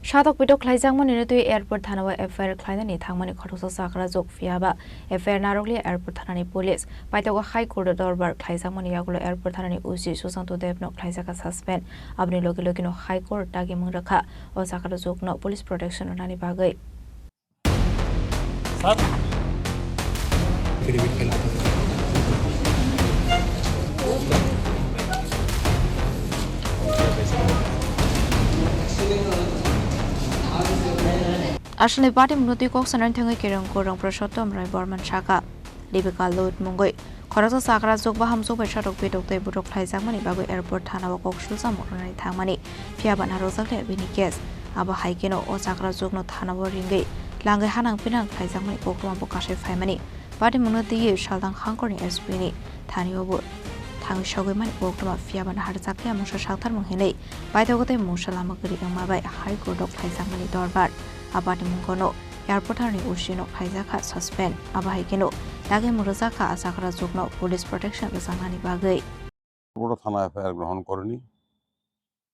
Shatok Pidok Klaijangman in the airport Hanawa affair Kleinani Tangmani Kotosa Sakra Zok Fiaba, affair narrowly airport Hanani police, by the High Court Dorbar, Klaizamani Yagulo airport Hanani Uzi, Susan to Devno Klaizaka suspend, Abni Lokino High Court Dagi Muraka, or Sakra Zok no police protection on Nani Bagay. Ashley Party Muti Cox and Anthony Kiran Korang Proshotom Rai Borman Shaka, Libika Lod Mungoi, Korasa Sakra Zokbaham Soba Shatok Pitok de Budok Klaizamani Bago Airport Hanawa Kokshusa Moronai Tamani, Piaban Harosaka Vinikes, Aba Haikino, Osakra Zogno Hanawa Ringi, Langa Hanang Pinang Klaizamani Pokemon Bokashi Family, Party Munuti Shaldang Hankori Espini, Tani Obur. Tang Shoguman Pokema Fiaban Harzaka Musha Shaltar Mohine, by the Gote Mushalamagri Mabai High Court of Klaizamani Dorbar. Abadi Mungono, Airport Hani Ushino Kaizaka suspend, Abahikino, Lage Murozaka Asakara Zugno, Police Protection, the Sangani Bagay. থানায় FIR গ্রহণ করেনি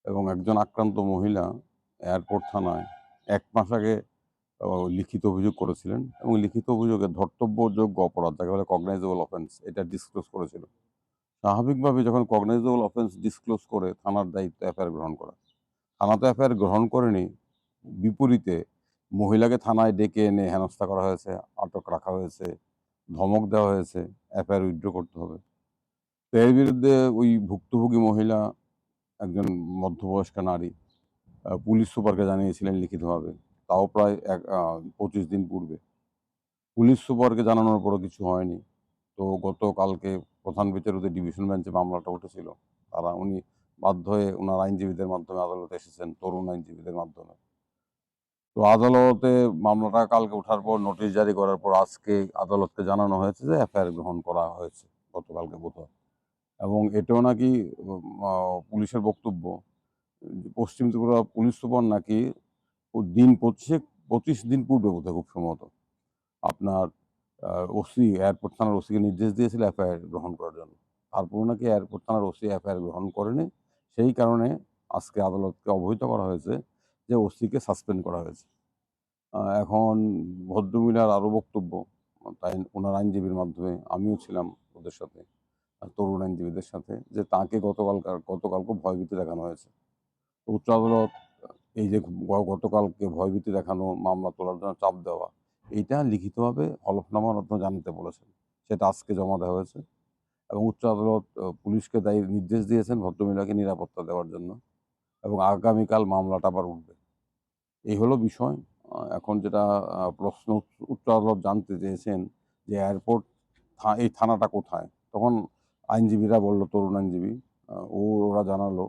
এবং একজন আক্রান্ত মহিলা airport থানায় 1 মাস আগে লিখিত অভিযোগ করেছিলেন এবং লিখিত অভিযোগে ধর্তব্যযোগ্য অপরাধ যাকে বলে কগনাইজেবল অফেন্স এটা ডিসক্লোজ করেছিল। স্বাভাবিকভাবে যখন কগনাইজেবল অফেন্স ডিসক্লোজ করে থানার দায়িত্ব এফআইআর গ্রহণ করা, থানা তো এফআইআর গ্রহণ করেনি, বিপরীতে মহিলাকে থানায় ডেকে এনে হেনস্থা করা হয়েছে, আটক রাখা হয়েছে, ধমক দেওয়া হয়েছে, এফআইআর উইথড্র করতে হবে। তো এর বিরুদ্ধে ওই ভুক্তভোগী মহিলা একজন মধ্যবয়স্ক নারী পুলিশ সুপারকে জানিয়েছিলেন লিখিতভাবে, তাও প্রায় 25 দিন পূর্বে। পুলিশ সুপারকে জানানোর পরও কিছু হয়নি। তো গতকালকে প্রধান বিচারপতি ডিভিশন বেঞ্চে মামলাটা উঠেছিল, উনি বাধ্য হয়ে ওনার আইনজীবীদের মাধ্যমে আদালতে এসেছেন, তরুণ আইনজীবীদের মাধ্যমে। তো আদালতে মামলাটা কালকে ওঠার পর নোটিশ জারি করার পর আজকে আদালতকে জানানো হয়েছে যে এফআইআর গ্রহণ করা হয়েছে গতকালকে বোধহয়। এবং এটাও নাকি পুলিশের বক্তব্য, পশ্চিম ত্রিপুরা পুলিশ সুপার নাকি দিন 25 দিন পূর্বে বোধহয় খুব সম্ভবত আপনার ওসি এয়ারপোর্ট থানার ওসিকে নির্দেশ দিয়েছিল এফআইআর গ্রহণ করার জন্য। তারপর নাকি এয়ারপোর্ট থানার ওসি এফআইআর গ্রহণ করেনি, সেই কারণে আজকে আদালতকে অবহিত করা হয়েছে যে ওসিকে সাসপেন্ড করা হয়েছে। এখন ভদ্রমহিলার আরও বক্তব্য, তাই ওনার আইনজীবীর মাধ্যমে আমিও ছিলাম ওদের সাথে, তরুণ আইনজীবীদের সাথে, যে তাকে গতকালকে ভয়ভীতি দেখানো হয়েছে। উচ্চ আদালত এই যে গতকালকে ভয়ভীতি দেখানো, মামলা তোলার জন্য চাপ দেওয়া, এইটা লিখিতভাবে হলফনামার মাধ্যমে জানাতে বলেছেন, সেটা আজকে জমা দেওয়া হয়েছে। এবং উচ্চ আদালত পুলিশকে নির্দেশ দিয়েছেন ভদ্রমহিলাকে নিরাপত্তা দেওয়ার জন্য, এবং আগামীকাল মামলাটা আবার উঠবে। এই হলো বিষয়। এখন যেটা প্রশ্ন উচ্চ আদালত জানতে চেয়েছেন যে এয়ারপোর্ট এই থানাটা কোথায়, তখন আইনজীবীরা বলল, তরুণ আইনজীবী ওরা জানালো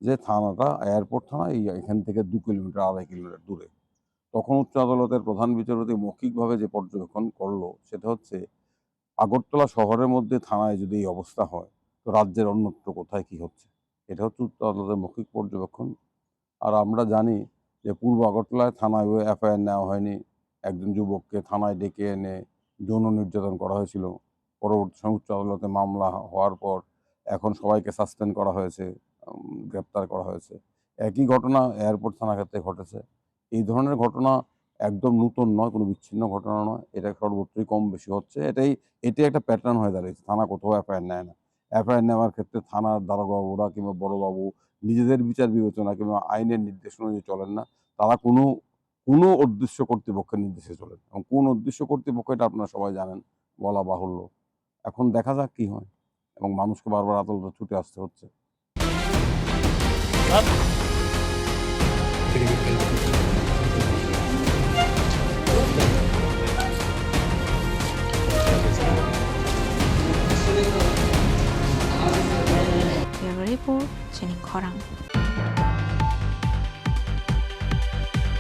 যে থানাটা এয়ারপোর্ট থানা এখান থেকে 2 কিলোমিটার 2.5 কিলোমিটার দূরে। তখন উচ্চ আদালতের প্রধান বিচারপতি মৌখিকভাবে যে পর্যবেক্ষণ করলো সেটা হচ্ছে আগরতলা শহরের মধ্যে থানায় যদি এই অবস্থা হয় তো রাজ্যের অন্যত্র কোথায় কি হচ্ছে, এটা হচ্ছে উচ্চ আদালতের মৌখিক পর্যবেক্ষণ। আর আমরা জানি যে পূর্ব আগরতলায় থানায় এফআইআর নেওয়া হয়নি, একজন যুবককে থানায় ডেকে এনে যৌন নির্যাতন করা হয়েছিল। পরবর্তী সময় উচ্চ আদালতে মামলা হওয়ার পর এখন সবাইকে সাসপেন্ড করা হয়েছে, গ্রেপ্তার করা হয়েছে। একই ঘটনা এয়ারপোর্ট থানা ক্ষেত্রে ঘটেছে। এই ধরনের ঘটনা একদম নতুন নয়, কোনো বিচ্ছিন্ন ঘটনা নয়, এটা সর্বত্রই কম বেশি হচ্ছে। এটাই একটা প্যাটার্ন হয়ে দাঁড়িয়েছে। থানা কোথাও এফআইআর নেয় না। এফআইআর নেওয়ার ক্ষেত্রে থানার দারোগাবাবুরা কিংবা বড়বাবু নিজেদের বিচার বিবেচনা কিংবা আইনের নির্দেশ অনুযায়ী চলেন না, তারা কোনো অদৃশ্য কর্তৃপক্ষের নির্দেশে চলেন। এবং কোন অদৃশ্য কর্তৃপক্ষ এটা আপনারা সবাই জানেন, বলা বাহুল্য। এখন দেখা যাক কি হয়, এবং মানুষকে বারবার আদালতে ছুটে আসতে হচ্ছে। Report, Jenny Korang.